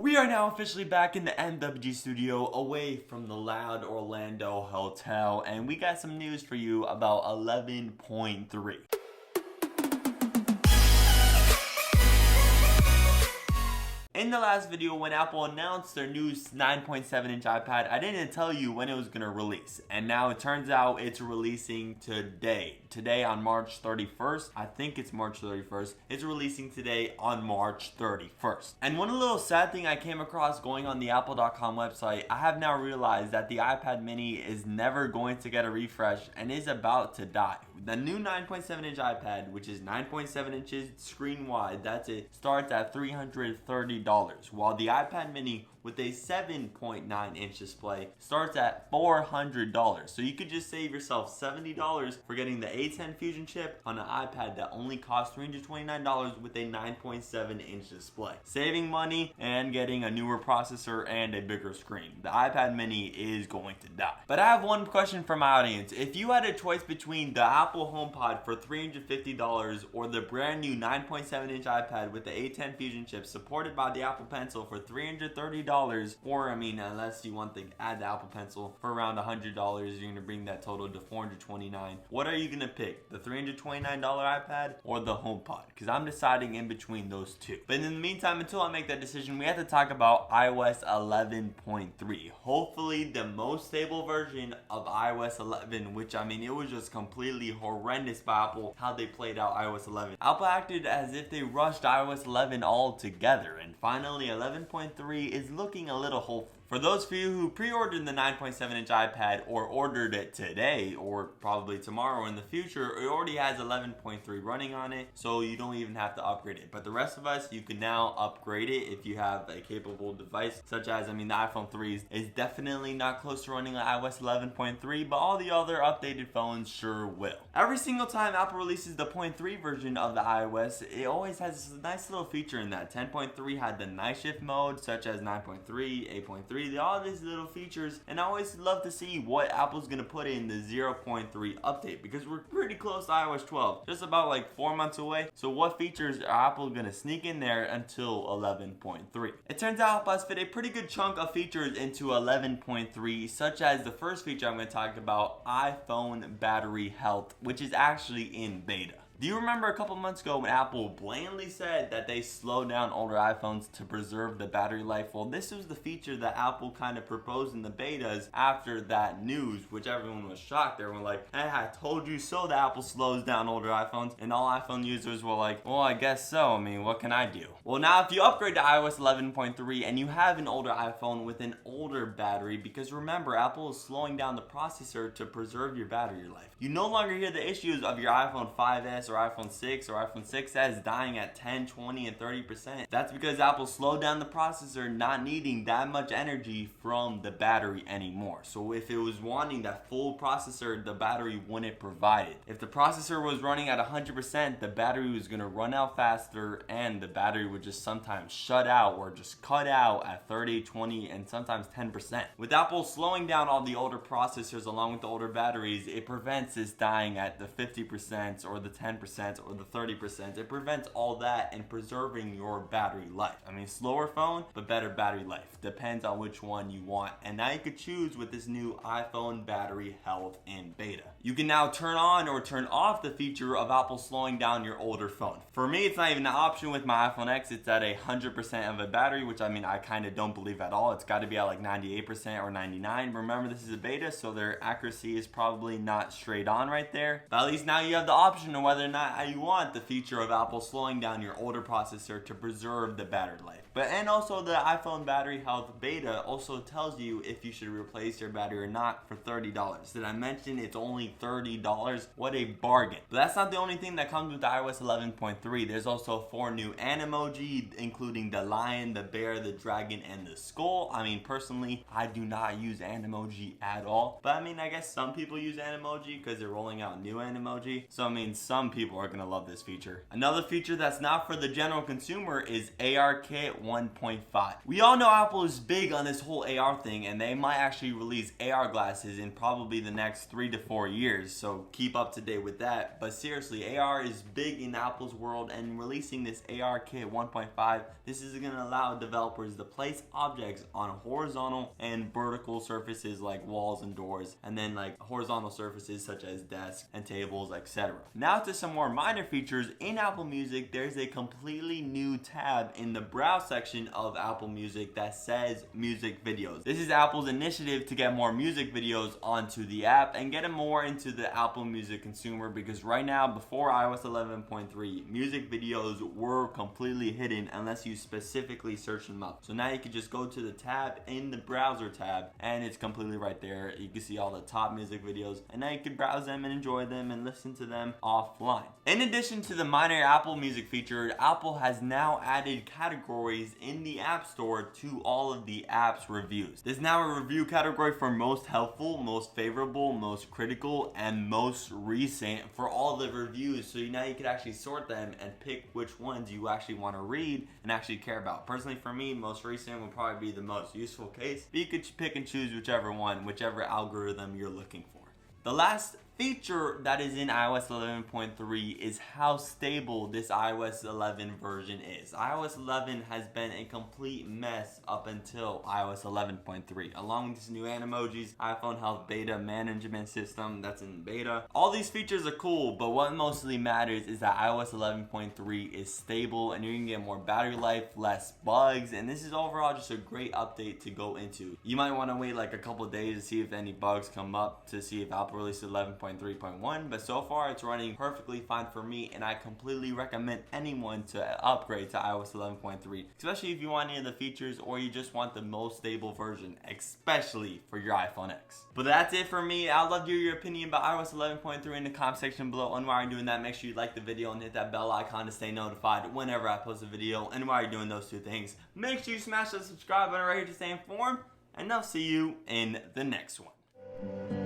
We are now officially back in the MWG studio, away from the loud Orlando hotel, and we got some news for you about 11.3. In the last video, when Apple announced their new 9.7-inch iPad, I didn't tell you when it was going to release. And now it turns out it's releasing today. Today on March 31st. I think it's March 31st. It's releasing today on March 31st. And one little sad thing I came across going on the Apple.com website, I have now realized that the iPad mini is never going to get a refresh and is about to die. The new 9.7-inch iPad, which is 9.7 inches screen wide, that's it, starts at $330. While the iPad mini with a 7.9-inch display starts at $400. So you could just save yourself $70 for getting the A10 Fusion chip on an iPad that only costs $329 with a 9.7-inch display. Saving money and getting a newer processor and a bigger screen. The iPad mini is going to die. But I have one question for my audience. If you had a choice between the Apple HomePod for $350 or the brand new 9.7-inch iPad with the A10 Fusion chip supported by the Apple Pencil for $330, or unless you want to add the Apple Pencil for around $100, you're going to bring that total to $429. What are you going to pick? The $329 iPad or the HomePod? Because I'm deciding in between those two. But in the meantime, until I make that decision, we have to talk about iOS 11.3. Hopefully the most stable version of iOS 11, which it was just completely horrendous by Apple how they played out iOS 11. Apple acted as if they rushed iOS 11 altogether, and finally 11.3 is looking a little hopeful. For those of you who pre-ordered the 9.7-inch iPad or ordered it today or probably tomorrow in the future, it already has 11.3 running on it, so you don't even have to upgrade it. But the rest of us, you can now upgrade it if you have a capable device, such as, the iPhone 3 is definitely not close to running on iOS 11.3, but all the other updated phones sure will. Every single time Apple releases the 0.3 version of the iOS, it always has a nice little feature in that. 10.3 had the night shift mode, such as 9.3, 8.3, all these little features, and I always love to see what Apple's gonna put in the 0.3 update, because we're pretty close to iOS 12, just about like 4 months away. So what features are Apple gonna sneak in there until 11.3? It turns out Apple has fit a pretty good chunk of features into 11.3, such as the first feature I'm gonna talk about, iPhone battery health, which is actually in beta. Do you remember a couple months ago when Apple blatantly said that they slowed down older iPhones to preserve the battery life? Well, this was the feature that Apple kind of proposed in the betas after that news, which everyone was shocked. They were like, hey, I told you so that Apple slows down older iPhones. And all iPhone users were like, well, I guess so. What can I do? Well, now if you upgrade to iOS 11.3 and you have an older iPhone with an older battery, because remember, Apple is slowing down the processor to preserve your battery life. You no longer hear the issues of your iPhone 5S or iPhone 6 or iPhone 6s dying at 10, 20, and 30%. That's because Apple slowed down the processor, not needing that much energy from the battery anymore. So if it was wanting that full processor, the battery wouldn't provide it. If the processor was running at 100%, the battery was going to run out faster, and the battery would just sometimes shut out or just cut out at 30, 20, and sometimes 10%. With Apple slowing down all the older processors along with the older batteries, it prevents this dying at the 50% or the 10% or the 30%. It prevents all that and preserving your battery life. Slower phone, but better battery life. Depends on which one you want. And now you could choose with this new iPhone battery health in beta. You can now turn on or turn off the feature of Apple slowing down your older phone. For me, it's not even an option with my iPhone X. It's at 100% of a battery, which I kind of don't believe at all. It's got to be at like 98% or 99%. Remember, this is a beta, so their accuracy is probably not straight on right there. But at least now you have the option of whether or not you want the feature of Apple slowing down your older processor to preserve the battery life. And also the iPhone battery health beta also tells you if you should replace your battery or not for $30. Did I mention it's only $30? What a bargain. But that's not the only thing that comes with iOS 11.3. There's also 4 new Emoji, including the lion, the bear, the dragon, and the skull. Personally, I do not use Emoji at all. But I guess some people use Emoji because they're rolling out new Emoji. So some people are gonna love this feature. Another feature that's not for the general consumer is ARKit 1.5. We all know Apple is big on this whole AR thing, and they might actually release AR glasses in probably the next 3 to 4 years, so keep up to date with that. But seriously, AR is big in Apple's world, and releasing this ARKit 1.5, this is gonna allow developers to place objects on horizontal and vertical surfaces like walls and doors, and then like horizontal surfaces such as desks and tables, etc. Now to some more minor features. In Apple Music, there's a completely new tab in the browse section of Apple Music that says music videos. This is Apple's initiative to get more music videos onto the app and get them more into the Apple Music consumer, because right now, before iOS 11.3, music videos were completely hidden unless you specifically search them up. So now you can just go to the tab in the browser tab and it's completely right there. You can see all the top music videos, and now you can browse them and enjoy them and listen to them offline. In addition to the minor Apple Music feature, Apple has now added categories in the App Store to all of the app's reviews. There's now a review category for most helpful, most favorable, most critical, and most recent for all the reviews. So now you can actually sort them and pick which ones you actually want to read and actually care about. Personally, for me, most recent would probably be the most useful case, but you could pick and choose whichever one, whichever algorithm you're looking for. The last feature that is in iOS 11.3 is how stable this iOS 11 version is. iOS 11 has been a complete mess up until iOS 11.3, along with this new Emojis, iPhone Health Beta management system that's in beta. All these features are cool, but what mostly matters is that iOS 11.3 is stable and you're gonna get more battery life, less bugs, and this is overall just a great update to go into. You might want to wait like a couple days to see if any bugs come up, to see if Apple releases 11.3.1, but so far it's running perfectly fine for me, and I completely recommend anyone to upgrade to iOS 11.3, especially if you want any of the features or you just want the most stable version, especially for your iPhone X. But that's it for me. I'd love to hear your opinion about iOS 11.3 in the comment section below. And while you're doing that, make sure you like the video and hit that bell icon to stay notified whenever I post a video. And while you're doing those two things, make sure you smash that subscribe button right here to stay informed, and I'll see you in the next one.